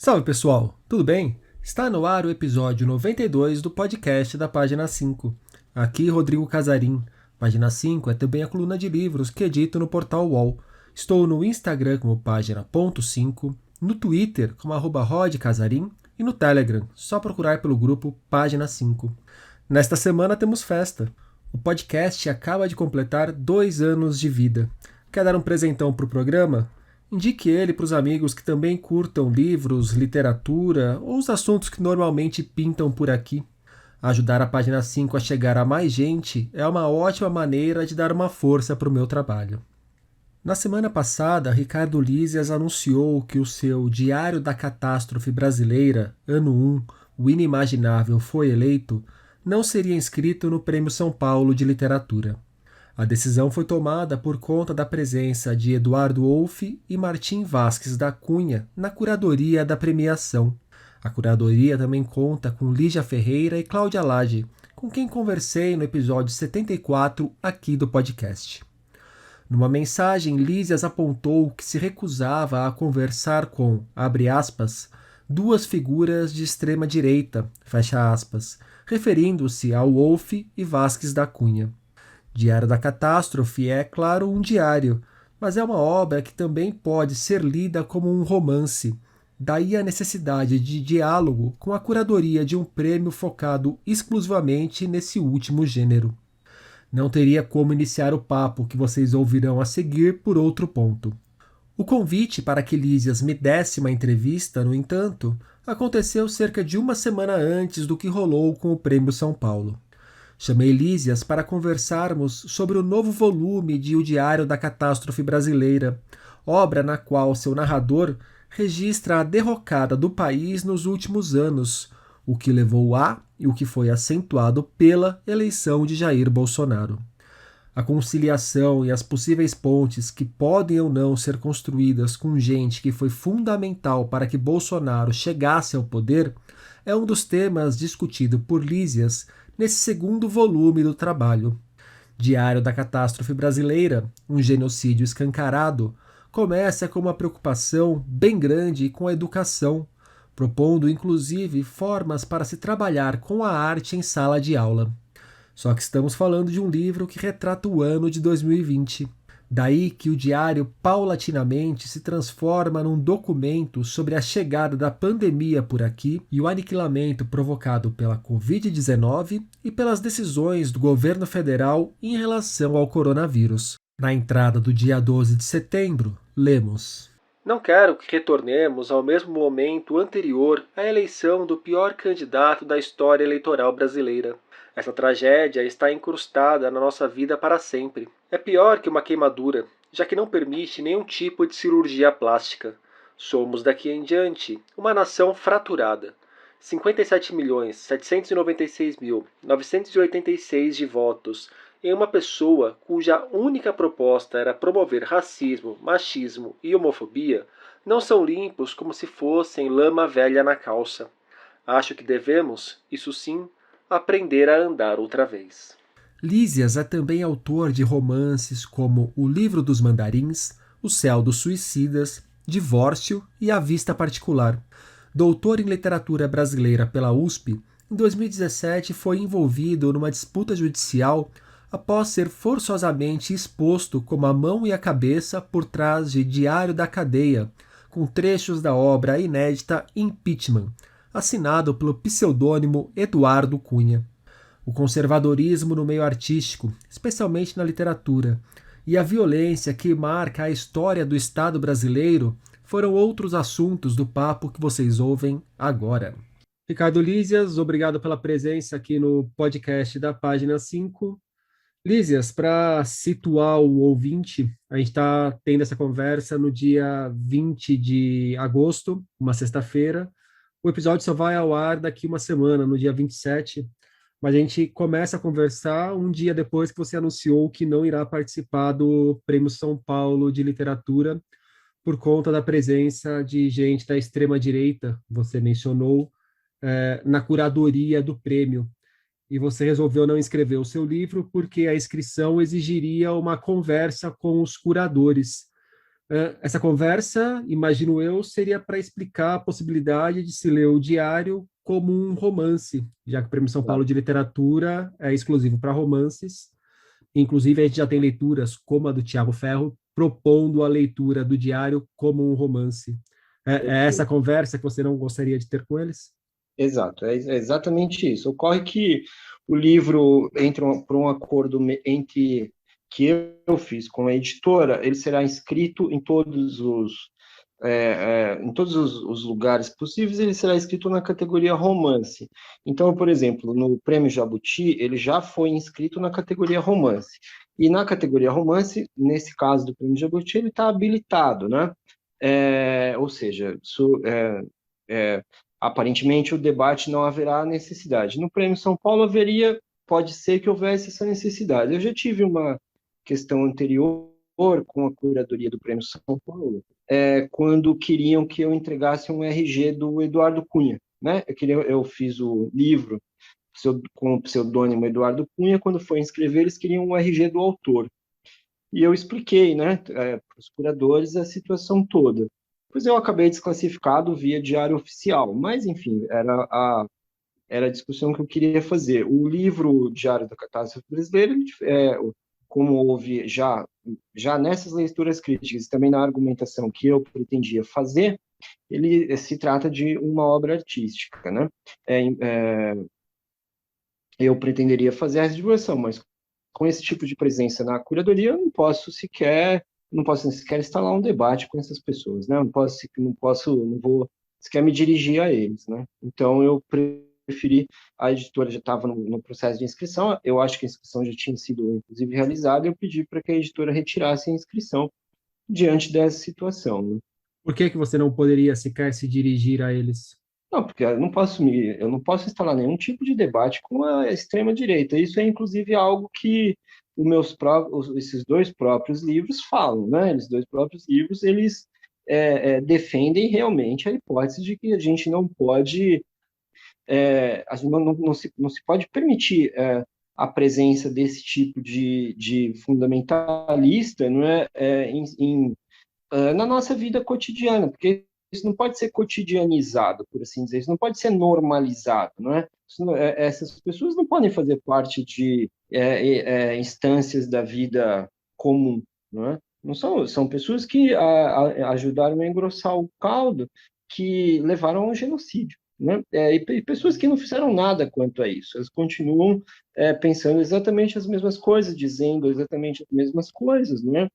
Salve pessoal, tudo bem? Está no ar o episódio 92 do podcast da Página 5. Aqui Rodrigo Casarim. Página 5 é também a coluna de livros que edito no portal UOL. Estou no Instagram como página.5, no Twitter como @rodcasarim e no Telegram, só procurar pelo grupo Página 5. Nesta semana temos festa. O podcast acaba de completar 2 anos de vida. Quer dar um presentão para o programa? Indique ele para os amigos que também curtam livros, literatura ou os assuntos que normalmente pintam por aqui. Ajudar a Página 5 a chegar a mais gente é uma ótima maneira de dar uma força para o meu trabalho. Na semana passada, Ricardo Lísias anunciou que o seu Diário da Catástrofe Brasileira, ano 1, O Inimaginável foi eleito, não seria inscrito no Prêmio São Paulo de Literatura. A decisão foi tomada por conta da presença de Eduardo Wolff e Martim Vasques da Cunha na curadoria da premiação. A curadoria também conta com Lígia Ferreira e Cláudia Lage, com quem conversei no episódio 74 aqui do podcast. Numa mensagem, Lísias apontou que se recusava a conversar com, abre aspas, duas figuras de extrema-direita, fecha aspas, referindo-se ao Wolff e Vasques da Cunha. Diário da Catástrofe é, claro, um diário, mas é uma obra que também pode ser lida como um romance. Daí a necessidade de diálogo com a curadoria de um prêmio focado exclusivamente nesse último gênero. Não teria como iniciar o papo que vocês ouvirão a seguir por outro ponto. O convite para que Lísias me desse uma entrevista, no entanto, aconteceu cerca de uma semana antes do que rolou com o Prêmio São Paulo. Chamei Lísias para conversarmos sobre o novo volume de O Diário da Catástrofe Brasileira, obra na qual seu narrador registra a derrocada do país nos últimos anos, o que levou a e o que foi acentuado pela eleição de Jair Bolsonaro. A conciliação e as possíveis pontes que podem ou não ser construídas com gente que foi fundamental para que Bolsonaro chegasse ao poder é um dos temas discutido por Lísias nesse segundo volume do trabalho. Diário da Catástrofe Brasileira, um genocídio escancarado, começa com uma preocupação bem grande com a educação, propondo inclusive formas para se trabalhar com a arte em sala de aula. Só que estamos falando de um livro que retrata o ano de 2020. Daí que o diário paulatinamente se transforma num documento sobre a chegada da pandemia por aqui e o aniquilamento provocado pela Covid-19 e pelas decisões do governo federal em relação ao coronavírus. Na entrada do dia 12 de setembro, lemos: Não quero que retornemos ao mesmo momento anterior à eleição do pior candidato da história eleitoral brasileira. Essa tragédia está incrustada na nossa vida para sempre. É pior que uma queimadura, já que não permite nenhum tipo de cirurgia plástica. Somos daqui em diante uma nação fraturada. 57.796.986 de votos em uma pessoa cuja única proposta era promover racismo, machismo e homofobia não são limpos como se fossem lama velha na calça. Acho que devemos, isso sim, aprender a andar outra vez. Lísias é também autor de romances como O Livro dos Mandarins, O Céu dos Suicidas, Divórcio e A Vista Particular. Doutor em literatura brasileira pela USP, em 2017 foi envolvido numa disputa judicial após ser forçosamente exposto como a mão e a cabeça por trás de Diário da Cadeia, com trechos da obra inédita Impeachment, assinado pelo pseudônimo Eduardo Cunha. O conservadorismo no meio artístico, especialmente na literatura, e a violência que marca a história do Estado brasileiro foram outros assuntos do papo que vocês ouvem agora. Ricardo Lísias, obrigado pela presença aqui no podcast da Página 5. Lísias, para situar o ouvinte, a gente está tendo essa conversa no dia 20 de agosto, uma sexta-feira. O episódio só vai ao ar daqui uma semana, no dia 27, mas a gente começa a conversar um dia depois que você anunciou que não irá participar do Prêmio São Paulo de Literatura por conta da presença de gente da extrema-direita, você mencionou, na curadoria do prêmio. E você resolveu não inscrever o seu livro porque a inscrição exigiria uma conversa com os curadores. Essa conversa, imagino eu, seria para explicar a possibilidade de se ler o diário como um romance, já que o Prêmio São Paulo de Literatura é exclusivo para romances. Inclusive, a gente já tem leituras como a do Tiago Ferro, propondo a leitura do diário como um romance. É essa conversa que você não gostaria de ter com eles? Exato, é exatamente isso. Ocorre que o livro entra por um acordo entre que eu fiz com a editora, ele será inscrito em todos os lugares possíveis, ele será escrito na categoria romance. Então, por exemplo, no Prêmio Jabuti, ele já foi inscrito na categoria romance. E na categoria romance, nesse caso do Prêmio Jabuti, ele está habilitado, né? Ou seja, é, aparentemente o debate não haverá necessidade. No Prêmio São Paulo haveria, pode ser que houvesse essa necessidade. Eu já tive uma questão anterior com a curadoria do Prêmio São Paulo, quando queriam que eu entregasse um RG do Eduardo Cunha, né? Eu fiz o livro com o pseudônimo Eduardo Cunha, quando foi inscrever, eles queriam um RG do autor. E eu expliquei, né, para os curadores a situação toda. Pois eu acabei desclassificado via diário oficial, mas, enfim, era a discussão que eu queria fazer. O livro Diário da Catástrofe Brasileira, como houve já nessas leituras críticas, também na argumentação que eu pretendia fazer, ele se trata de uma obra artística, né? Eu pretenderia fazer essa divulgação, mas com esse tipo de presença na curadoria, eu não posso sequer instalar um debate com essas pessoas, né? Não vou sequer me dirigir a eles, né? Então eu preferi, a editora já estava no processo de inscrição, eu acho que a inscrição já tinha sido inclusive realizada, eu pedi para que a editora retirasse a inscrição diante dessa situação, né? Por que que você não poderia sequer se dirigir a eles? Não, porque eu não posso instalar nenhum tipo de debate com a extrema-direita. Isso é, inclusive, algo que esses dois próprios livros falam, né? Esses dois próprios livros, eles defendem realmente a hipótese de que a gente não pode, não se pode permitir a presença desse tipo de fundamentalista, não é, na nossa vida cotidiana, porque isso não pode ser cotidianizado, por assim dizer, isso não pode ser normalizado, não é? Essas pessoas não podem fazer parte de instâncias da vida comum, não é? Não são pessoas que ajudaram a engrossar o caldo, que levaram ao genocídio, né? E pessoas que não fizeram nada quanto a isso, elas continuam pensando exatamente as mesmas coisas, dizendo exatamente as mesmas coisas, não é?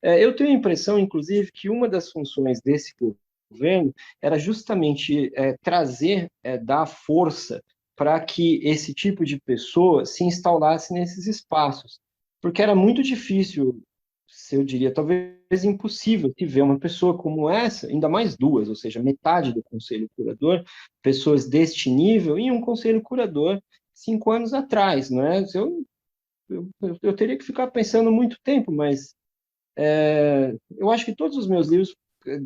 Eu tenho a impressão, inclusive, que uma das funções desse governo era justamente trazer, dar força para que esse tipo de pessoa se instaurasse nesses espaços, porque era muito difícil, se eu diria, talvez impossível, de ver uma pessoa como essa, ainda mais duas, ou seja, metade do conselho curador, pessoas deste nível, em um conselho curador 5 anos atrás, não é? Eu teria que ficar pensando muito tempo, mas eu acho que todos os meus livros,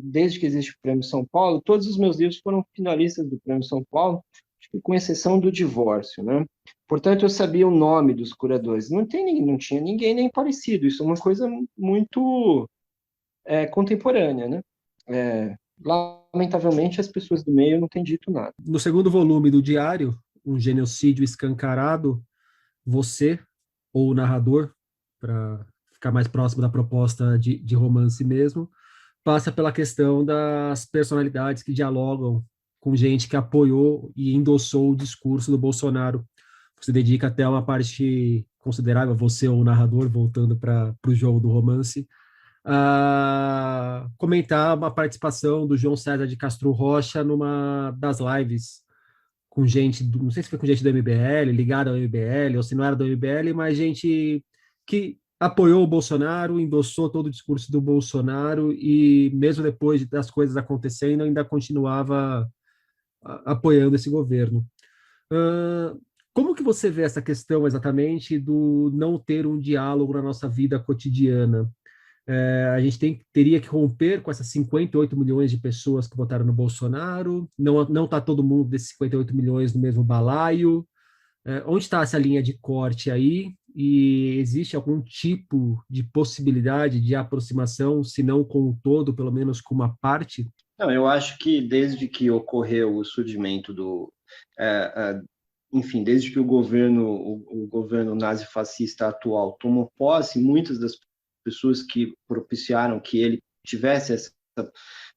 desde que existe o Prêmio São Paulo, todos os meus livros foram finalistas do Prêmio São Paulo, acho que com exceção do Divórcio, né? Portanto, eu sabia o nome dos curadores. Não tinha ninguém nem parecido. Isso é uma coisa muito contemporânea, né? Lamentavelmente, as pessoas do meio não têm dito nada. No segundo volume do diário, Um Genocídio Escancarado, você, ou o narrador, para ficar mais próximo da proposta de romance mesmo, passa pela questão das personalidades que dialogam com gente que apoiou e endossou o discurso do Bolsonaro. Você dedica até uma parte considerável, você ou o narrador, voltando para o jogo do romance, a comentar uma participação do João César de Castro Rocha numa das lives com gente, não sei se foi com gente do MBL, ligada ao MBL, ou se não era do MBL, mas gente que apoiou o Bolsonaro, endossou todo o discurso do Bolsonaro e mesmo depois das coisas acontecendo, ainda continuava apoiando esse governo. Como que você vê essa questão exatamente do não ter um diálogo na nossa vida cotidiana? A gente teria que romper com essas 58 milhões de pessoas que votaram no Bolsonaro, não está todo mundo desses 58 milhões no mesmo balaio. Onde está essa linha de corte aí? E existe algum tipo de possibilidade de aproximação, se não com o todo, pelo menos com uma parte? Não, eu acho que desde que ocorreu o surgimento enfim, desde que o governo nazi-fascista atual tomou posse, muitas das pessoas que propiciaram que ele tivesse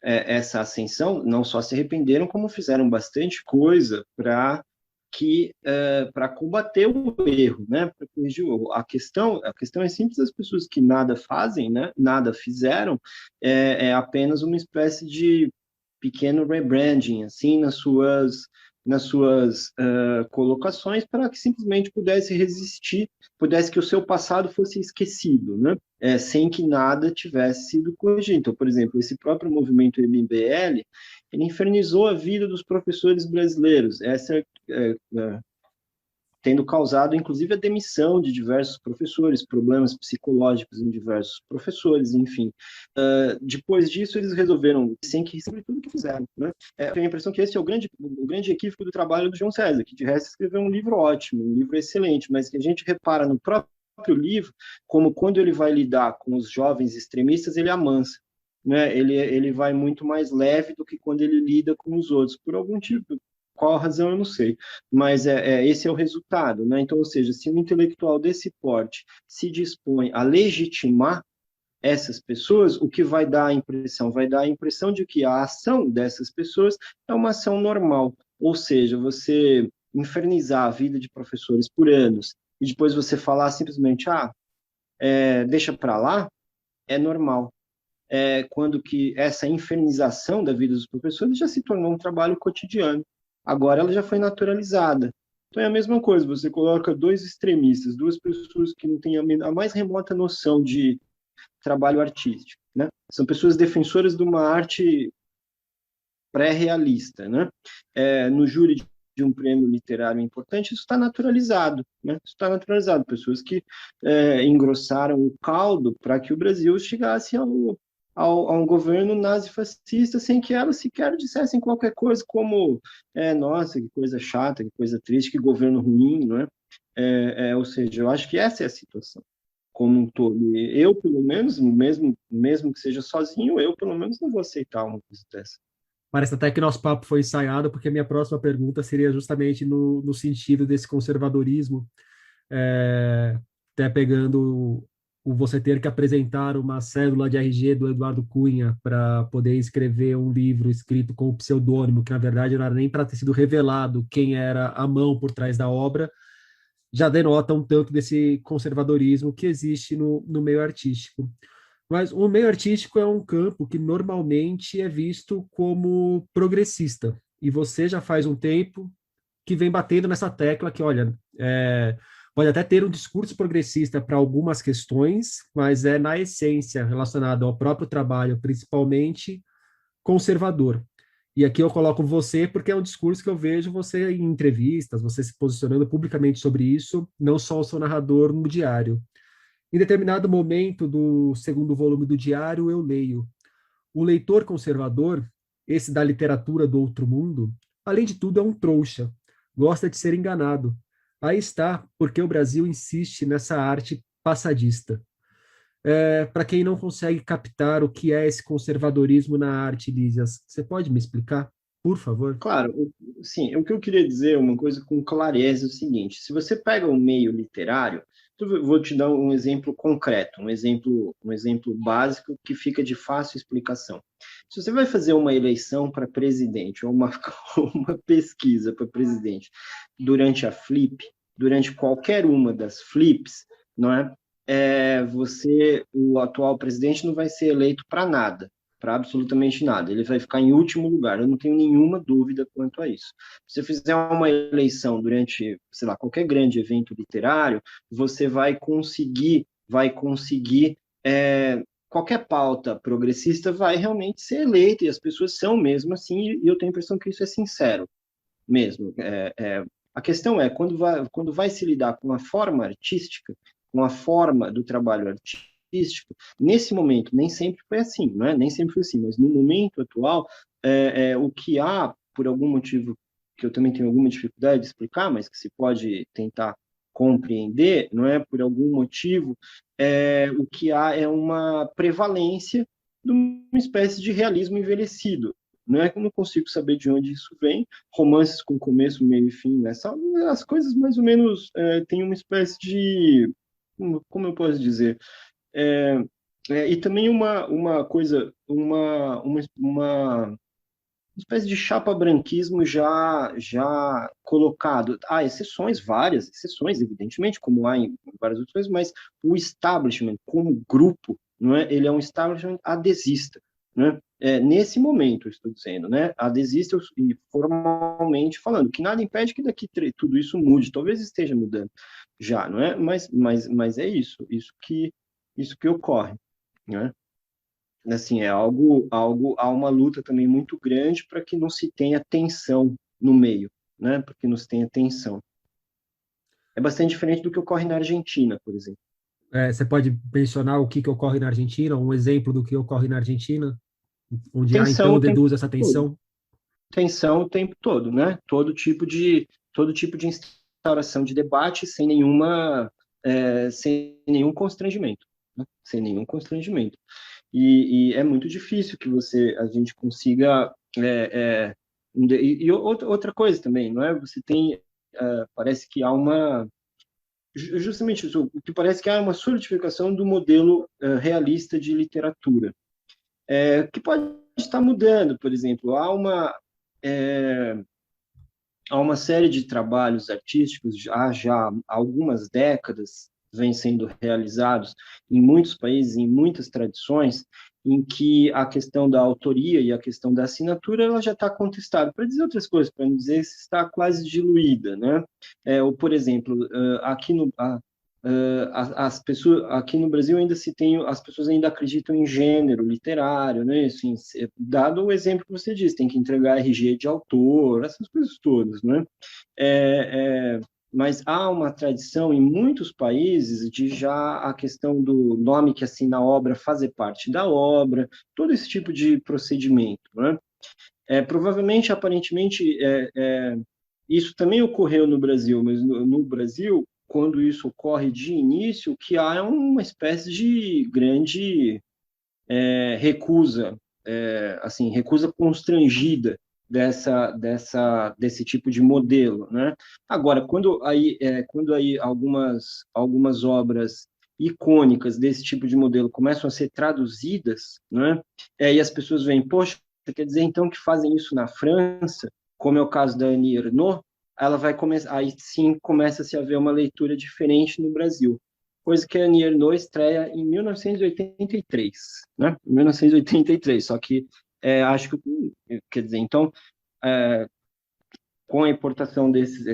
essa ascensão, não só se arrependeram, como fizeram bastante coisa para combater o erro, né? Para corrigir a questão é simples, as pessoas que nada fazem, né? Nada fizeram, é apenas uma espécie de pequeno rebranding, assim, nas suas colocações, para que simplesmente pudesse resistir, pudesse que o seu passado fosse esquecido, né? Sem que nada tivesse sido corrigido. Então, por exemplo, esse próprio movimento MBL, ele infernizou a vida dos professores brasileiros, tendo causado, inclusive, a demissão de diversos professores, problemas psicológicos em diversos professores, enfim. Depois disso, eles resolveram, sem que sobre tudo que fizeram, né? Eu tenho a impressão que esse é o grande equívoco do trabalho do João César, que de resto escreveu um livro ótimo, um livro excelente, mas que a gente repara no próprio livro, como quando ele vai lidar com os jovens extremistas, ele amansa. Né? Ele vai muito mais leve do que quando ele lida com os outros, por algum tipo, qual a razão eu não sei, mas esse é o resultado, né? Então, ou seja, se um intelectual desse porte se dispõe a legitimar essas pessoas, o que vai dar a impressão? Vai dar a impressão de que a ação dessas pessoas é uma ação normal, ou seja, você infernizar a vida de professores por anos e depois você falar simplesmente, deixa para lá, é normal. Quando que essa infernização da vida dos professores já se tornou um trabalho cotidiano. Agora ela já foi naturalizada. Então é a mesma coisa, você coloca dois extremistas, duas pessoas que não têm a mais remota noção de trabalho artístico, né? São pessoas defensoras de uma arte pré-realista, né? No júri de um prêmio literário importante, isso está naturalizado, né? Isso está naturalizado. Pessoas que engrossaram o caldo para que o Brasil chegasse a um governo nazifascista sem que elas sequer dissessem qualquer coisa como nossa, que coisa chata, que coisa triste, que governo ruim, não é? Ou seja, eu acho que essa é a situação como um todo. E eu, pelo menos, mesmo que seja sozinho, eu, pelo menos, não vou aceitar uma coisa dessa. Parece até que nosso papo foi ensaiado, porque a minha próxima pergunta seria justamente no sentido desse conservadorismo, é, até pegando você ter que apresentar uma cédula de RG do Eduardo Cunha para poder escrever um livro escrito com o pseudônimo, que na verdade não era nem para ter sido revelado quem era a mão por trás da obra, já denota um tanto desse conservadorismo que existe no meio artístico. Mas o meio artístico é um campo que normalmente é visto como progressista. E você já faz um tempo que vem batendo nessa tecla que, olha, pode até ter um discurso progressista para algumas questões, mas é na essência relacionado ao próprio trabalho, principalmente conservador. E aqui eu coloco você porque é um discurso que eu vejo você em entrevistas, você se posicionando publicamente sobre isso, não só o seu narrador no diário. Em determinado momento do segundo volume do diário, eu leio: o leitor conservador, esse da literatura do outro mundo, além de tudo é um trouxa, gosta de ser enganado. Aí está, porque o Brasil insiste nessa arte passadista. Para quem não consegue captar o que é esse conservadorismo na arte, Lísias, você pode me explicar, por favor? Claro, sim, o que eu queria dizer, uma coisa com clareza, é o seguinte: se você pega o meio literário, eu vou te dar um exemplo concreto, um exemplo básico que fica de fácil explicação. Se você vai fazer uma eleição para presidente, ou uma, uma pesquisa para presidente, durante a Flip, durante qualquer uma das Flips, não é? O atual presidente não vai ser eleito para nada, para absolutamente nada. Ele vai ficar em último lugar. Eu não tenho nenhuma dúvida quanto a isso. Se você fizer uma eleição durante, sei lá, qualquer grande evento literário, você vai conseguir qualquer pauta progressista vai realmente ser eleita, e as pessoas são mesmo assim, e eu tenho a impressão que isso é sincero mesmo. A questão é, quando vai se lidar com a forma artística, com a forma do trabalho artístico, nesse momento, nem sempre foi assim, não é? Nem sempre foi assim, mas no momento atual, o que há, por algum motivo que eu também tenho alguma dificuldade de explicar, mas que se pode tentar compreender, não é, por algum motivo, o que há é uma prevalência de uma espécie de realismo envelhecido. Não é que eu não consigo saber de onde isso vem, romances com começo, meio e fim, né? As coisas mais ou menos têm uma espécie de, como eu posso dizer, é, e também uma coisa, uma espécie de chapa-branquismo já colocado. Há exceções, várias exceções, evidentemente, como há em várias outras coisas, mas o establishment, como grupo, não é? Ele é um establishment adesista. Né? Nesse momento, eu estou dizendo, né? Adesista e formalmente falando, que nada impede que daqui tudo isso mude, talvez esteja mudando já, não é? Mas é isso que ocorre, né? Assim, há uma luta também muito grande para que não se tenha tensão no meio, né? Para que não se tenha tensão. É bastante diferente do que ocorre na Argentina, por exemplo. Você pode mencionar o que ocorre na Argentina, um exemplo do que ocorre na Argentina, onde há, Tensão então, o tempo deduz essa todo. tensão? Tensão o tempo todo, né? Todo tipo de instauração de debate sem nenhum constrangimento, né? Sem nenhum constrangimento. E é muito difícil que a gente consiga outra coisa também, não é? Você tem parece que há justamente isso, o que parece que há uma solidificação do modelo realista de literatura, que pode estar mudando, por exemplo, é, há uma série de trabalhos artísticos já há algumas décadas vêm sendo realizados em muitos países, em muitas tradições, em que a questão da autoria e a questão da assinatura ela já está contestada. Para dizer outras coisas, para não dizer se está quase diluída, né? Ou, por exemplo, aqui no as pessoas aqui no Brasil ainda se tem as pessoas ainda acreditam em gênero literário, né? Assim, dado o exemplo que você disse, tem que entregar RG de autor, essas coisas todas, né? Mas há uma tradição em muitos países de já a questão do nome que assina a obra fazer parte da obra, todo esse tipo de procedimento, né? Provavelmente, aparentemente, isso também ocorreu no Brasil, mas no Brasil, quando isso ocorre de início, o que há é uma espécie de grande recusa, assim, recusa constrangida desse tipo de modelo, né? Agora, quando aí algumas obras icônicas desse tipo de modelo começam a ser traduzidas, né? E as pessoas veem, poxa, quer dizer então que fazem isso na França, como é o caso da Annie Ernaux, ela vai começar, aí sim começa-se a haver uma leitura diferente no Brasil, coisa que a Annie Ernaux estreia em 1983, né? 1983, só que acho que, quer dizer, então, é, com a importação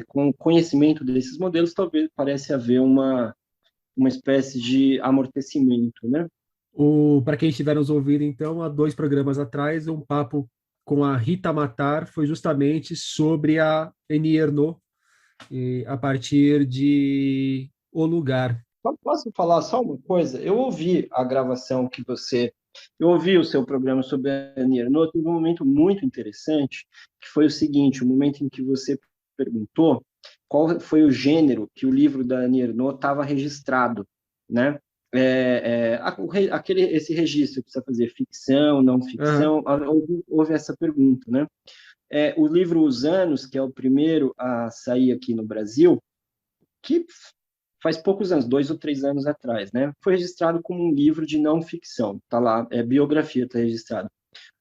com o conhecimento desses modelos, talvez parece haver uma espécie de amortecimento, né? Para quem estiver nos ouvindo, então, há 2 programas atrás, um papo com a Rita Matar foi justamente sobre a Annie Ernaux, a partir de O Lugar. Posso falar só uma coisa? Eu ouvi o seu programa sobre a Annie Ernaux, teve um momento muito interessante, que foi o seguinte, o momento em que você perguntou qual foi o gênero que o livro da Annie Ernaux estava registrado, né? Esse registro que precisa fazer ficção, não Aham. ficção, houve essa pergunta, né? O livro Os Anos, que é o primeiro a sair aqui no Brasil, que faz poucos anos, 2 ou 3 anos atrás, né? Foi registrado como um livro de não ficção, tá lá, biografia está registrado.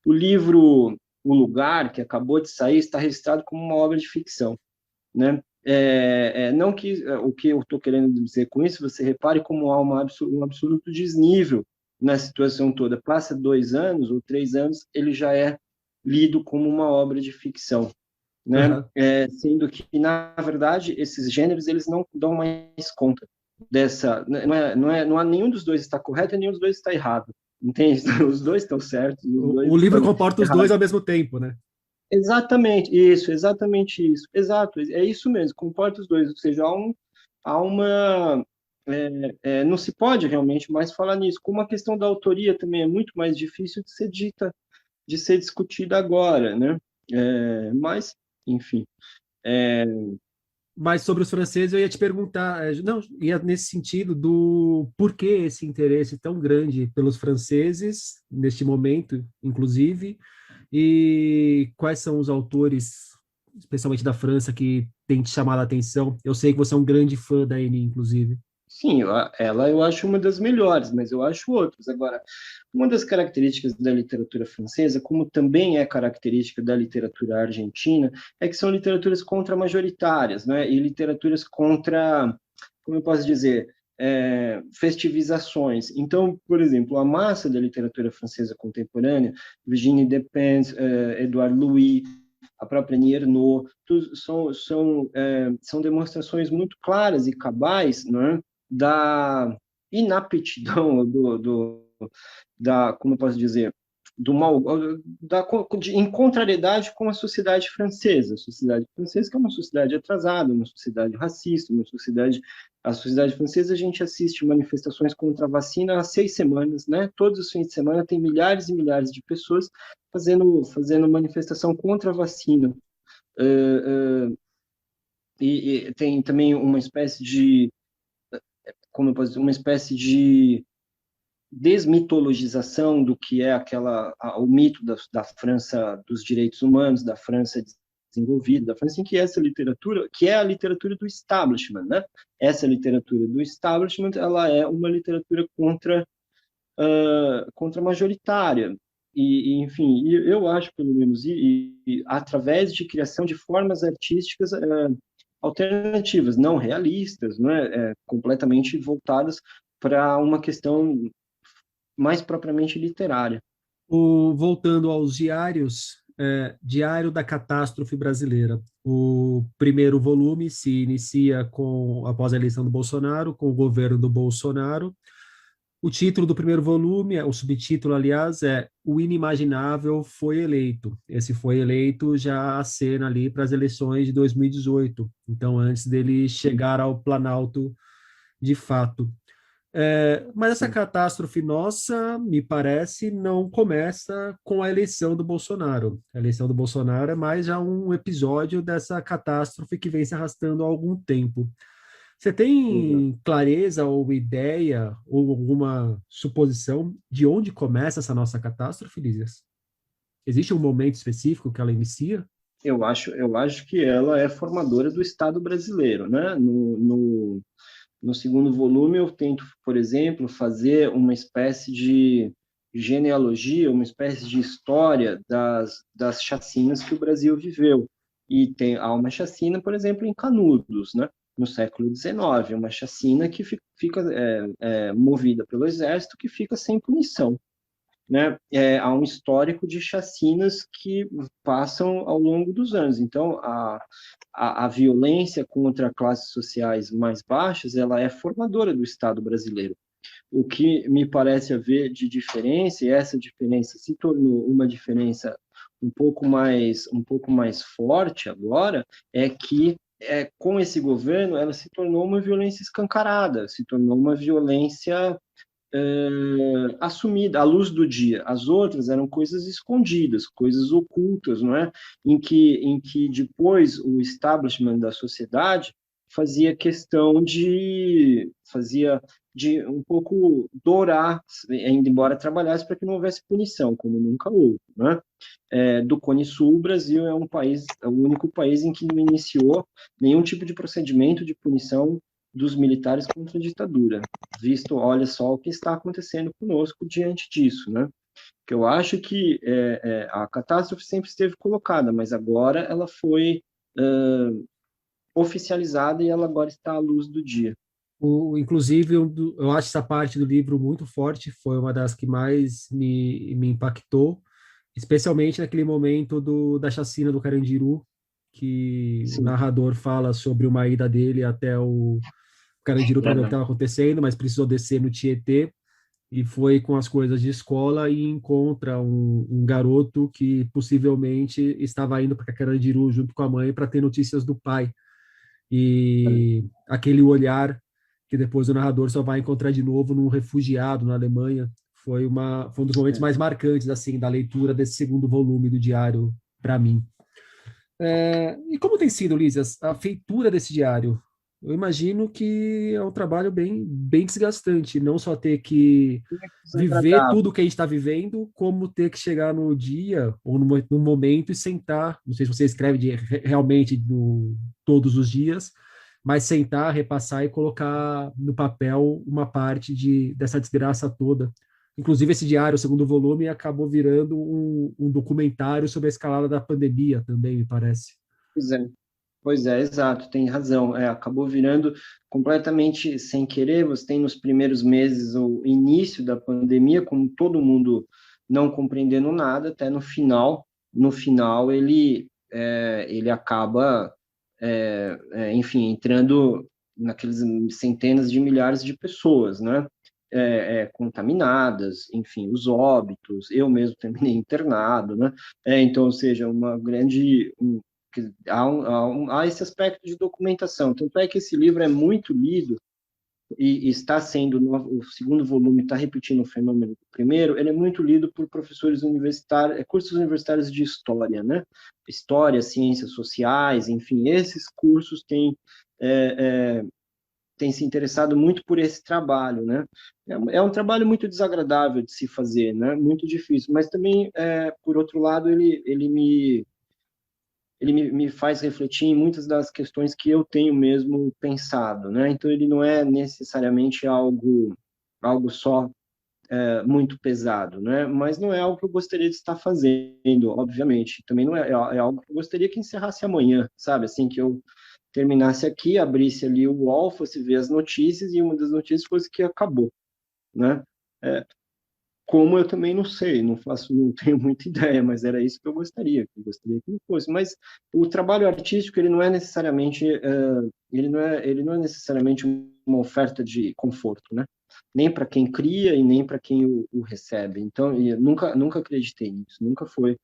O livro O Lugar, que acabou de sair, está registrado como uma obra de ficção, né? Não que o que eu estou querendo dizer com isso, você repare como há um absoluto desnível na situação toda. Passa 2 anos ou 3 anos, ele já é lido como uma obra de ficção, né? Aham. Sendo que, na verdade, esses gêneros eles não dão mais conta dessa. Não há nenhum dos dois está correto e nenhum dos dois está errado. Entende? Os dois estão certos e os O dois livro estão comporta os dois errados. ao mesmo tempo, né? Exatamente isso. Exato, é isso mesmo, comporta os dois. Ou seja, há uma. Não se pode realmente mais falar nisso. Como a questão da autoria também é muito mais difícil de ser dita, de ser discutida agora, né? Mas enfim. É, Mas sobre os franceses, eu ia te perguntar, não, ia nesse sentido do porquê esse interesse tão grande pelos franceses, neste momento, inclusive, e quais são os autores, especialmente da França, que têm te chamado a atenção? Eu sei que você é um grande fã da Annie, inclusive. sim, ela eu acho uma das melhores, mas eu acho outras. Agora, uma das características da literatura francesa, como também é característica da literatura argentina, é que são literaturas contra-majoritárias, né? E literaturas contra, como eu posso dizer, festivizações. Então, por exemplo, a massa da literatura francesa contemporânea, Virginie Despentes, Edouard Louis, a própria Nierno, são demonstrações muito claras e cabais, né, da inaptidão, como eu posso dizer, do mal, em contrariedade com a sociedade francesa. A sociedade francesa que é uma sociedade atrasada, uma sociedade racista, a sociedade francesa, a gente assiste manifestações contra a vacina há 6 semanas, né? Todos os fins de semana tem milhares e milhares de pessoas fazendo manifestação contra a vacina. E tem também uma espécie de, como eu posso dizer, uma espécie de desmitologização do que é o mito da França dos direitos humanos, da França desenvolvida, da França em que essa literatura, que é a literatura do establishment, né? Essa literatura do establishment, ela é uma literatura contra majoritária. Enfim, eu acho, pelo menos, através de criação de formas artísticas alternativas, não realistas, né, completamente voltadas para uma questão mais propriamente literária. Voltando aos diários, Diário da Catástrofe Brasileira. O primeiro volume se inicia após a eleição do Bolsonaro, com o governo do Bolsonaro. O título do primeiro volume, o subtítulo, aliás, é O Inimaginável Foi Eleito. Esse foi eleito já a cena ali para as eleições de 2018, então antes dele chegar ao Planalto de fato. Mas essa Sim. catástrofe nossa, me parece, não começa com a eleição do Bolsonaro. A eleição do Bolsonaro é mais já um episódio dessa catástrofe que vem se arrastando há algum tempo. Você Exato. tem clareza ou ideia ou alguma suposição de onde começa essa nossa catástrofe, Lízias? Existe um momento específico que ela inicia? Eu acho que ela é formadora do Estado brasileiro, né? No segundo volume, eu tento, por exemplo, fazer uma espécie de genealogia, uma espécie de história das chacinas que o Brasil viveu. E há uma chacina, por exemplo, em Canudos, né? No século XIX, uma chacina que fica movida pelo exército, que fica sem punição, né? Há um histórico de chacinas que passam ao longo dos anos. Então, a violência contra classes sociais mais baixas, ela é formadora do Estado brasileiro. O que me parece haver de diferença, e essa diferença se tornou uma diferença um pouco mais forte agora, é que com esse governo ela se tornou uma violência escancarada, se tornou uma violência assumida à luz do dia. As outras eram coisas escondidas, coisas ocultas, não é? Em que depois o establishment da sociedade fazia de um pouco dourar, ainda embora trabalhasse para que não houvesse punição, como nunca houve, né? Do Cone Sul, o Brasil é o único país em que não iniciou nenhum tipo de procedimento de punição dos militares contra a ditadura, visto, olha só o que está acontecendo conosco diante disso, né? Que eu acho que a catástrofe sempre esteve colocada, mas agora ela foi oficializada e ela agora está à luz do dia. Inclusive, eu acho essa parte do livro muito forte, foi uma das que mais me impactou, especialmente naquele momento da chacina do Carandiru, que o Sim, narrador fala sobre uma ida dele até o Carandiru para ver o que estava acontecendo, mas precisou descer no Tietê e foi com as coisas de escola e encontra um garoto que possivelmente estava indo para Carandiru junto com a mãe para ter notícias do pai. E aquele olhar que depois o narrador só vai encontrar de novo num refugiado na Alemanha foi um dos momentos mais marcantes assim da leitura desse segundo volume do diário para mim. E como tem sido, Lísias, a feitura desse diário? Eu imagino que é um trabalho bem desgastante, não só ter que viver Desagradável. tudo o que a gente está vivendo, como ter que chegar no dia ou no momento e sentar. Não sei se você escreve realmente todos os dias, mas sentar, repassar e colocar no papel uma parte dessa desgraça toda. Inclusive, esse diário, o segundo volume, acabou virando um documentário sobre a escalada da pandemia também, me parece. Pois é. Pois é, exato, tem razão. Acabou virando completamente sem querer. Você tem nos primeiros meses o início da pandemia, como todo mundo não compreendendo nada, até no final. No final, ele acaba, enfim, entrando naqueles centenas de milhares de pessoas, né? Contaminadas, enfim, os óbitos. Eu mesmo terminei internado, né? Então, ou seja, uma grande há esse aspecto de documentação. Tanto é que esse livro é muito lido e está sendo, o segundo volume está repetindo o fenômeno do primeiro, ele é muito lido por professores universitários, cursos universitários de história, né? História, ciências sociais, enfim, esses cursos têm se interessado muito por esse trabalho, né? É um trabalho muito desagradável de se fazer, né? Muito difícil, mas também, por outro lado, ele me faz refletir em muitas das questões que eu tenho mesmo pensado, né? Então ele não é necessariamente algo só muito pesado, né? Mas não é algo que eu gostaria de estar fazendo, obviamente. Também não é algo que eu gostaria que encerrasse amanhã, sabe? Assim que eu terminasse aqui, abrisse ali o UOL, fosse ver as notícias e uma das notícias fosse que acabou, né? É, como eu também não sei, não tenho muita ideia, mas era isso que eu gostaria que não fosse. Mas o trabalho artístico, ele não é necessariamente uma oferta de conforto, né? Nem para quem cria e nem para quem o recebe. Então, eu nunca acreditei nisso, nunca foi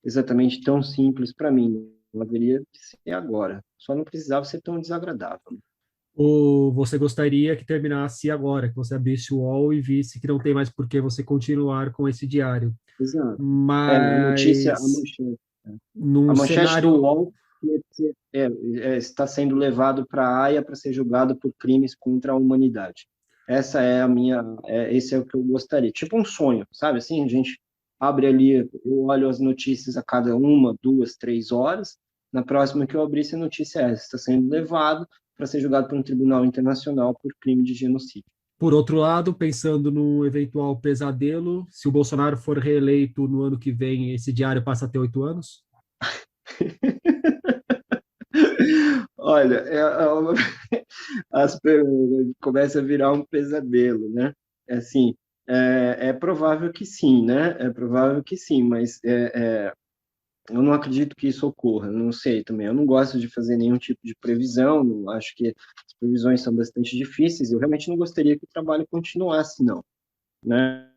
exatamente tão simples para mim. Deveria ser agora. Só não precisava ser tão desagradável. Ou você gostaria que terminasse agora, que você abrisse o UOL e visse que não tem mais por que você continuar com esse diário? Exato. A Mas manchete. A num manchete do cenário. UOL está sendo levado para a Haia para ser julgado por crimes contra a humanidade. Esse é o que eu gostaria. Tipo um sonho, sabe? Assim, a gente abre ali, eu olho as notícias a cada 1, 2, 3 horas. Na próxima que eu abrir, essa notícia é essa: está sendo levado para ser julgado por um tribunal internacional por crime de genocídio. Por outro lado, pensando num eventual pesadelo, se o Bolsonaro for reeleito no ano que vem, esse diário passa a ter 8 anos? Olha, começa a virar um pesadelo, né? Assim, é provável que sim, né? É provável que sim, mas eu não acredito que isso ocorra. Não sei também. Eu não gosto de fazer nenhum tipo de previsão. Não, acho que as previsões são bastante difíceis. Eu realmente não gostaria que o trabalho continuasse, não, né?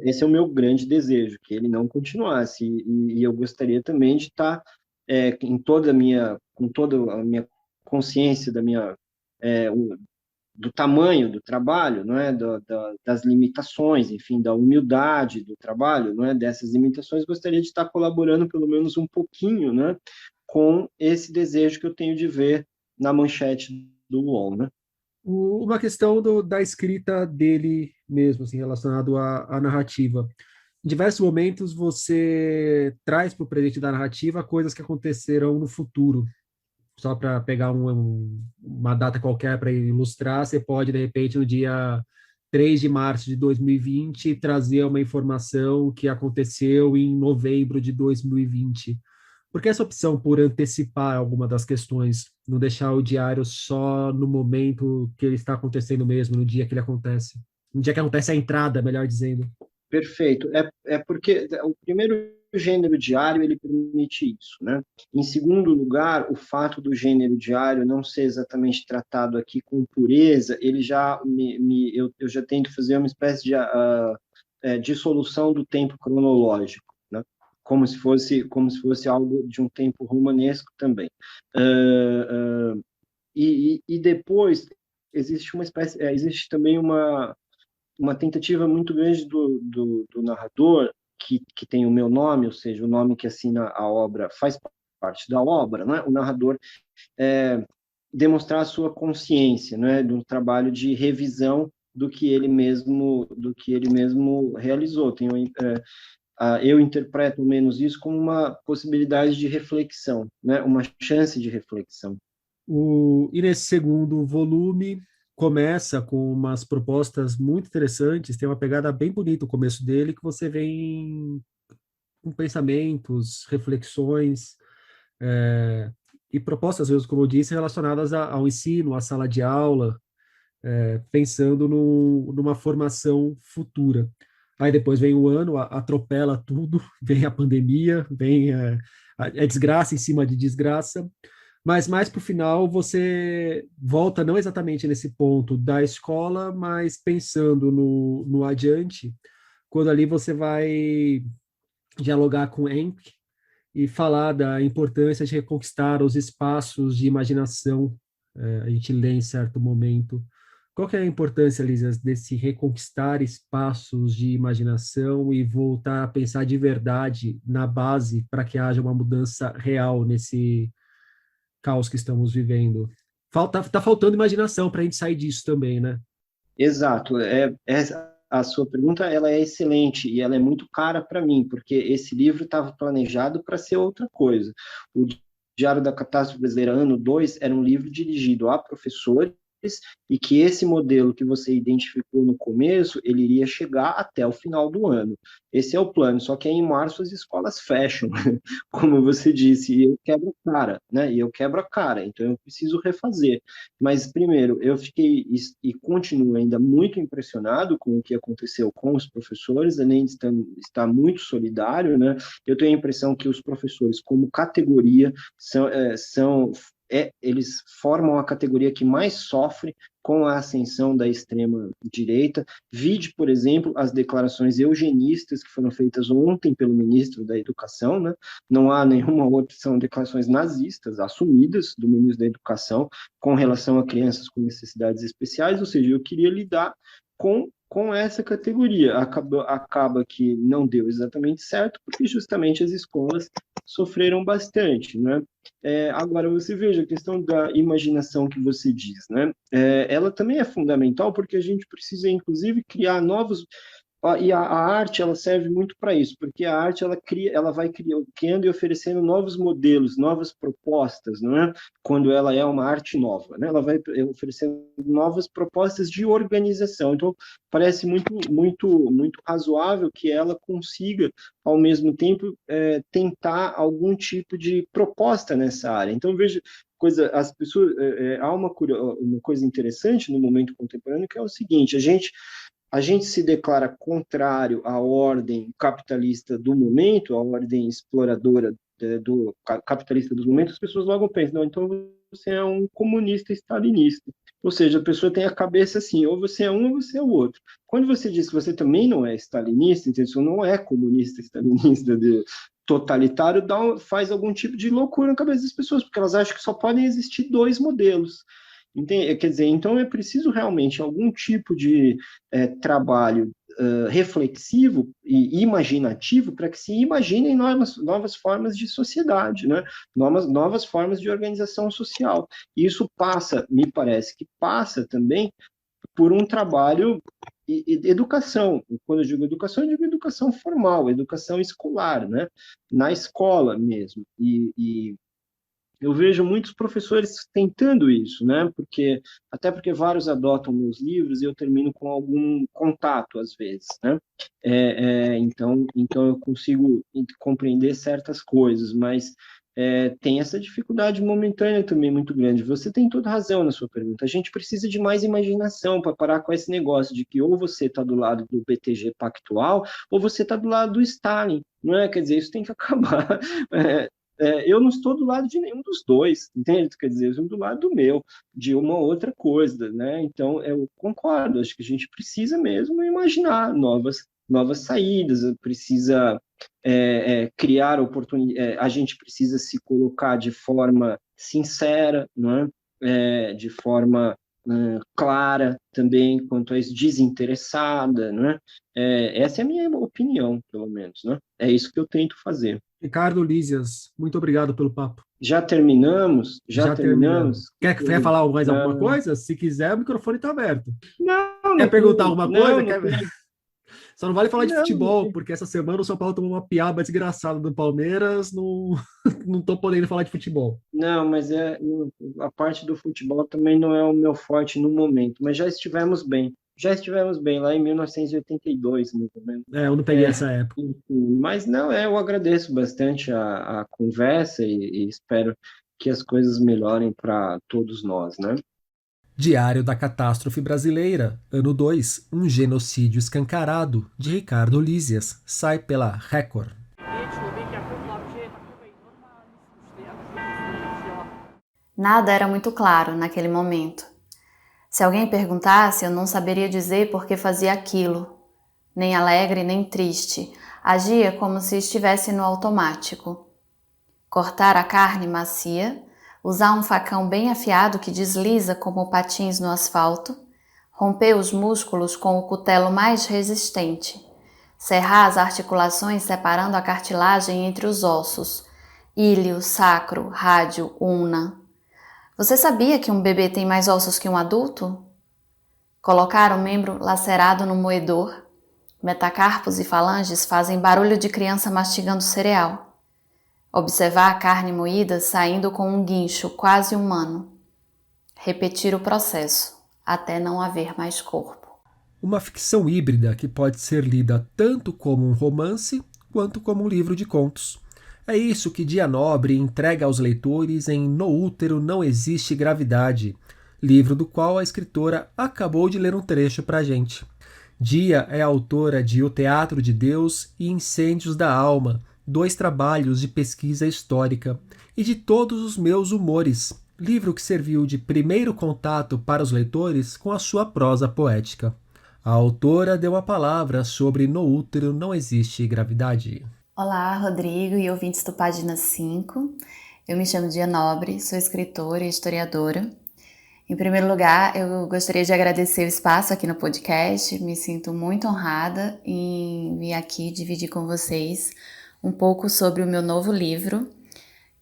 Esse é o meu grande desejo, que ele não continuasse. E eu gostaria também de estar com toda a minha consciência do tamanho do trabalho, não é? Das limitações, enfim, da humildade do trabalho, não é? Dessas limitações, gostaria de estar colaborando pelo menos um pouquinho, né? Com esse desejo que eu tenho de ver na manchete do UOL, né? Uma questão da escrita dele mesmo, assim, relacionado à narrativa. Em diversos momentos você traz para o presente da narrativa coisas que aconteceram no futuro. Só para pegar uma data qualquer para ilustrar, você pode, de repente, no dia 3 de março de 2020, trazer uma informação que aconteceu em novembro de 2020. Por que essa opção por antecipar alguma das questões, não deixar o diário só no momento que ele está acontecendo mesmo, no dia que ele acontece? No dia que acontece a entrada, melhor dizendo. Perfeito. É porque o primeiro gênero diário ele permite isso, né? Em segundo lugar, o fato do gênero diário não ser exatamente tratado aqui com pureza, ele já eu já tento fazer uma espécie de dissolução do tempo cronológico, né? Como se fosse algo de um tempo romanesco também. E depois existe também uma tentativa muito grande do narrador, que tem o meu nome, ou seja, o nome que assina a obra, faz parte da obra, né? O narrador demonstrar a sua consciência, né? De um trabalho de revisão do que ele mesmo realizou. Eu interpreto menos isso como uma possibilidade de reflexão, né? Uma chance de reflexão. E nesse segundo volume começa com umas propostas muito interessantes, tem uma pegada bem bonita o começo dele, que você vem com pensamentos, reflexões, e propostas, mesmo, como eu disse, relacionadas ao ensino, à sala de aula, pensando numa formação futura. Aí depois vem o ano, atropela tudo, vem a pandemia, vem a desgraça em cima de desgraça, mas mais para o final você volta não exatamente nesse ponto da escola, mas pensando no adiante, quando ali você vai dialogar com Enk e falar da importância de reconquistar os espaços de imaginação. A gente lê em certo momento. Qual que é a importância, Lisa, desse reconquistar espaços de imaginação e voltar a pensar de verdade na base para que haja uma mudança real nesse caos que estamos vivendo? Tá faltando imaginação para a gente sair disso também, né? Exato. A sua pergunta ela é excelente e ela é muito cara para mim, porque esse livro estava planejado para ser outra coisa. O Diário da Catástrofe Brasileira, ano 2, era um livro dirigido a professores e que esse modelo que você identificou no começo, ele iria chegar até o final do ano. Esse é o plano, só que aí em março as escolas fecham, como você disse, e eu quebro a cara, né? E eu quebro a cara, então eu preciso refazer. Mas, primeiro, eu fiquei e continuo ainda muito impressionado com o que aconteceu com os professores, além de estar muito solidário, né? Eu tenho a impressão que os professores, como categoria, eles formam a categoria que mais sofre com a ascensão da extrema-direita. Vide, por exemplo, as declarações eugenistas que foram feitas ontem pelo ministro da Educação, né? Não há nenhuma outra, são declarações nazistas assumidas do ministro da Educação com relação a crianças com necessidades especiais, ou seja, eu queria lidar com essa categoria. Acaba que não deu exatamente certo, porque justamente as escolas sofreram bastante, né? Agora, você veja a questão da imaginação que você diz, né? Ela também é fundamental, porque a gente precisa, inclusive, criar novos... E a arte, ela serve muito para isso, porque a arte, ela vai criando e oferecendo novos modelos, novas propostas, não é? Quando ela é uma arte nova, né? Ela vai oferecendo novas propostas de organização. Então, parece muito razoável que ela consiga, ao mesmo tempo, tentar algum tipo de proposta nessa área. Então, veja, as pessoas, há uma coisa interessante no momento contemporâneo, que é o seguinte: a gente se declara contrário à ordem capitalista do momento, à ordem exploradora do capitalista dos momentos, as pessoas logo pensam, não, então você é um comunista stalinista. Ou seja, a pessoa tem a cabeça assim, ou você é um ou você é o outro. Quando você diz que você também não é stalinista, então você não é comunista stalinista totalitário, faz algum tipo de loucura na cabeça das pessoas, porque elas acham que só podem existir dois modelos. Entende? Quer dizer, então é preciso realmente algum tipo de trabalho reflexivo e imaginativo para que se imaginem novas formas de sociedade, né? Novas formas de organização social. E isso passa, me parece que passa também por um trabalho de educação. Quando eu digo educação formal, educação escolar, né? Na escola mesmo. E eu vejo muitos professores tentando isso, né? Até porque vários adotam meus livros e eu termino com algum contato às vezes, né? Então eu consigo compreender certas coisas, mas tem essa dificuldade momentânea também muito grande. Você tem toda razão na sua pergunta. A gente precisa de mais imaginação para parar com esse negócio de que ou você está do lado do BTG Pactual ou você está do lado do Stalin, não é? Quer dizer, isso tem que acabar. Eu não estou do lado de nenhum dos dois, entende? Quer dizer, eu estou do lado do meu, de uma outra coisa, né? Então, eu concordo, acho que a gente precisa mesmo imaginar novas saídas, precisa criar oportunidades, a gente precisa se colocar de forma sincera, não é? De forma clara também quanto a isso, desinteressada, né? Essa é a minha opinião, pelo menos, né? É isso que eu tento fazer. Ricardo Lísias, muito obrigado pelo papo. Já terminamos? Já Já terminamos. terminamos? Quer falar mais alguma Ah, coisa? Se quiser, o microfone está aberto. não, Quer não perguntar tem, alguma não, coisa? não tem, Só não vale falar de não, não futebol, tem. porque essa semana o São Paulo tomou uma piaba desgraçada do Palmeiras, não, não tô podendo falar de futebol. Não, mas a parte do futebol também não é o meu forte no momento, mas já estivemos bem. Já estivemos bem lá em 1982, mais ou menos. É, eu não peguei É, essa época. enfim, mas não, eu agradeço bastante a conversa e espero que as coisas melhorem para todos nós, né? Diário da Catástrofe Brasileira, ano 2, um genocídio escancarado, de Ricardo Lísias, sai pela Record. Nada era muito claro naquele momento. Se alguém perguntasse, eu não saberia dizer por que fazia aquilo. Nem alegre, nem triste. Agia como se estivesse no automático. Cortar a carne macia, usar um facão bem afiado que desliza como patins no asfalto, romper os músculos com o cutelo mais resistente, serrar as articulações separando a cartilagem entre os ossos, íleo, sacro, rádio, ulna. Você sabia que um bebê tem mais ossos que um adulto? Colocar o membro lacerado no moedor. Metacarpos e falanges fazem barulho de criança mastigando cereal. Observar a carne moída saindo com um guincho quase humano. Repetir o processo, até não haver mais corpo. Uma ficção híbrida que pode ser lida tanto como um romance quanto como um livro de contos. É isso que Dia Nobre entrega aos leitores em No Útero Não Existe Gravidade, livro do qual a escritora acabou de ler um trecho para a gente. Dia é autora de O Teatro de Deus e Incêndios da Alma, 2 trabalhos de pesquisa histórica, e de Todos os Meus Humores, livro que serviu de primeiro contato para os leitores com a sua prosa poética. A autora deu a palavra sobre No Útero Não Existe Gravidade. Olá, Rodrigo e ouvintes do Página 5. Eu me chamo Dia Nobre, sou escritora e historiadora. Em primeiro lugar, eu gostaria de agradecer o espaço aqui no podcast. Me sinto muito honrada em vir aqui dividir com vocês um pouco sobre o meu novo livro,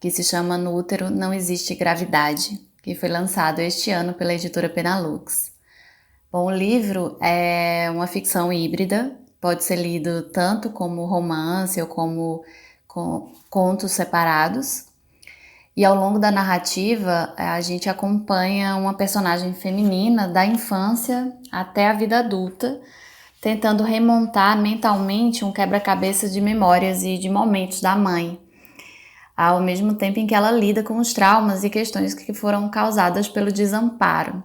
que se chama No Útero Não Existe Gravidade, que foi lançado este ano pela editora Penalux. Bom, o livro é uma ficção híbrida, pode ser lido tanto como romance ou como contos separados. E ao longo da narrativa, a gente acompanha uma personagem feminina da infância até a vida adulta, tentando remontar mentalmente um quebra-cabeça de memórias e de momentos da mãe, ao mesmo tempo em que ela lida com os traumas e questões que foram causadas pelo desamparo.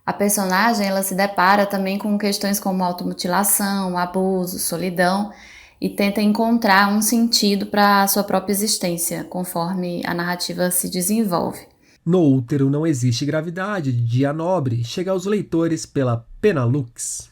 A personagem ela se depara também com questões como automutilação, abuso, solidão e tenta encontrar um sentido para a sua própria existência, conforme a narrativa se desenvolve. No Útero Não Existe Gravidade, de Dia Nobre, chega aos leitores pela Penalux.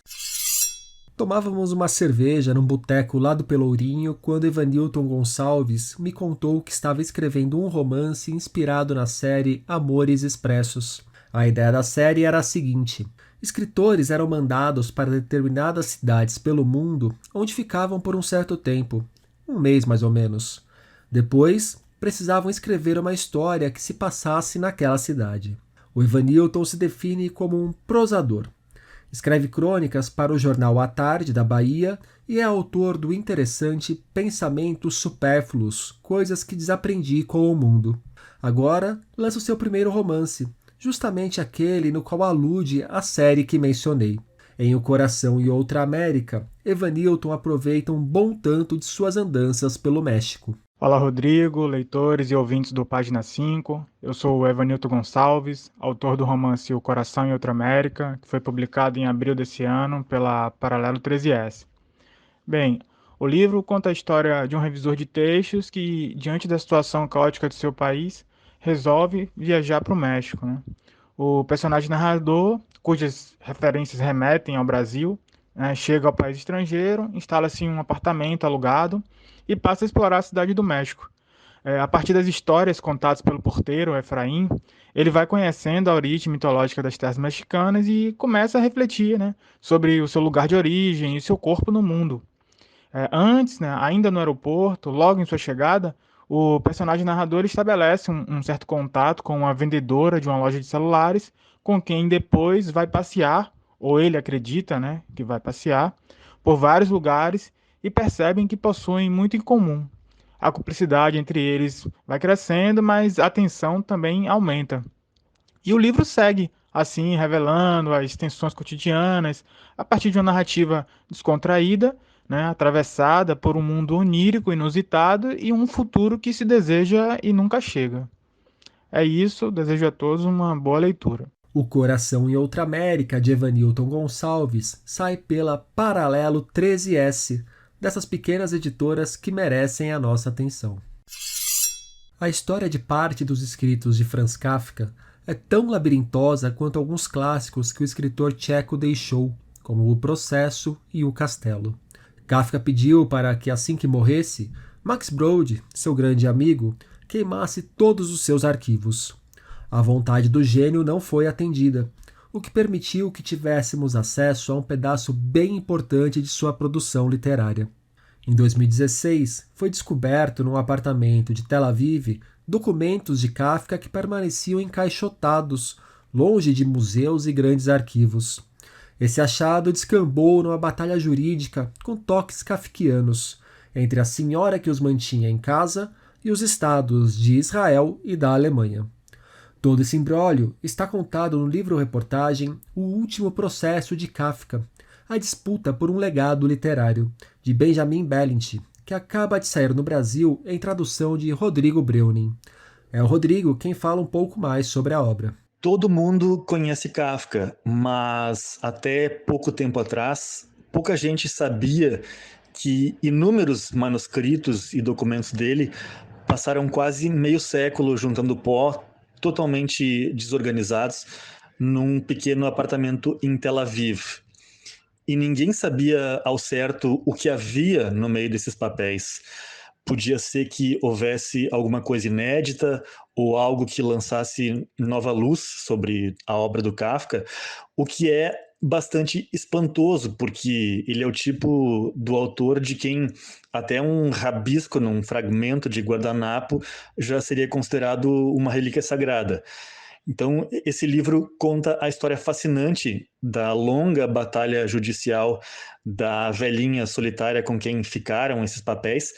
Tomávamos uma cerveja num boteco lá do Pelourinho quando Evanilton Gonçalves me contou que estava escrevendo um romance inspirado na série Amores Expressos. A ideia da série era a seguinte: escritores eram mandados para determinadas cidades pelo mundo onde ficavam por um certo tempo, um mês mais ou menos. Depois, precisavam escrever uma história que se passasse naquela cidade. O Evanilton se define como um prosador. Escreve crônicas para o jornal A Tarde da Bahia e é autor do interessante Pensamentos Supérfluos, coisas que desaprendi com o mundo. Agora lança o seu primeiro romance, justamente aquele no qual alude à série que mencionei. Em O Coração e Outra América, Evanilton aproveita um bom tanto de suas andanças pelo México. Olá, Rodrigo, leitores e ouvintes do Página 5. Eu sou o Evanilton Gonçalves, autor do romance O Coração e Outra América, que foi publicado em abril desse ano pela Paralelo 13S. Bem, o livro conta a história de um revisor de textos que, diante da situação caótica de seu país, resolve viajar para o México, né? O personagem narrador, cujas referências remetem ao Brasil, chega ao país estrangeiro, instala-se em um apartamento alugado e passa a explorar a cidade do México. A partir das histórias contadas pelo porteiro, Efraim, ele vai conhecendo a origem mitológica das terras mexicanas e começa a refletir, né, sobre o seu lugar de origem e seu corpo no mundo. Antes, né, ainda no aeroporto, logo em sua chegada, o personagem narrador estabelece um certo contato com uma vendedora de uma loja de celulares, com quem depois vai passear, ou ele acredita, né, que vai passear, por vários lugares e percebem que possuem muito em comum. A cumplicidade entre eles vai crescendo, mas a tensão também aumenta. E o livro segue, assim, revelando as tensões cotidianas a partir de uma narrativa descontraída, né, atravessada por um mundo onírico, inusitado e um futuro que se deseja e nunca chega. É isso, desejo a todos uma boa leitura. O Coração em Outra América, de Evanilton Gonçalves, sai pela Paralelo 13S, dessas pequenas editoras que merecem a nossa atenção. A história de parte dos escritos de Franz Kafka é tão labirintosa quanto alguns clássicos que o escritor tcheco deixou, como O Processo e O Castelo. Kafka pediu para que, assim que morresse, Max Brod, seu grande amigo, queimasse todos os seus arquivos. A vontade do gênio não foi atendida, o que permitiu que tivéssemos acesso a um pedaço bem importante de sua produção literária. Em 2016, foi descoberto num apartamento de Tel Aviv documentos de Kafka que permaneciam encaixotados, longe de museus e grandes arquivos. Esse achado descambou numa batalha jurídica com toques kafkianos, entre a senhora que os mantinha em casa e os estados de Israel e da Alemanha. Todo esse imbróglio está contado no livro-reportagem O Último Processo de Kafka, a disputa por um legado literário, de Benjamin Bellint, que acaba de sair no Brasil em tradução de Rodrigo Breuning. É o Rodrigo quem fala um pouco mais sobre a obra. Todo mundo conhece Kafka, mas até pouco tempo atrás, pouca gente sabia que inúmeros manuscritos e documentos dele passaram quase meio século juntando pó, totalmente desorganizados, num pequeno apartamento em Tel Aviv. E ninguém sabia ao certo o que havia no meio desses papéis. Podia ser que houvesse alguma coisa inédita ou algo que lançasse nova luz sobre a obra do Kafka, o que é bastante espantoso, porque ele é o tipo do autor de quem até um rabisco num fragmento de guardanapo já seria considerado uma relíquia sagrada. Então, esse livro conta a história fascinante da longa batalha judicial da velhinha solitária com quem ficaram esses papéis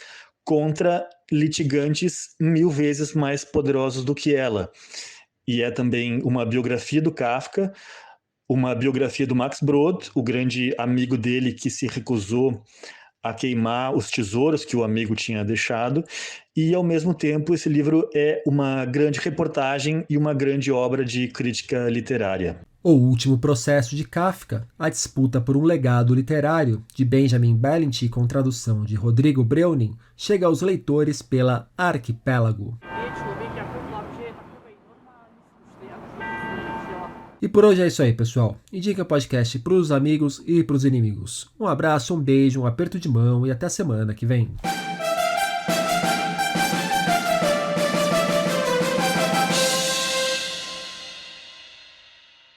contra litigantes 1000 vezes mais poderosos do que ela. E é também uma biografia do Kafka, uma biografia do Max Brod, o grande amigo dele que se recusou a queimar os tesouros que o amigo tinha deixado, e ao mesmo tempo esse livro é uma grande reportagem e uma grande obra de crítica literária. O Último Processo de Kafka, a disputa por um legado literário, de Benjamin Bellint com tradução de Rodrigo Breuning, chega aos leitores pela Arquipélago. E por hoje é isso aí, pessoal. Indica o podcast pros amigos e pros inimigos. Um abraço, um beijo, um aperto de mão e até a semana que vem.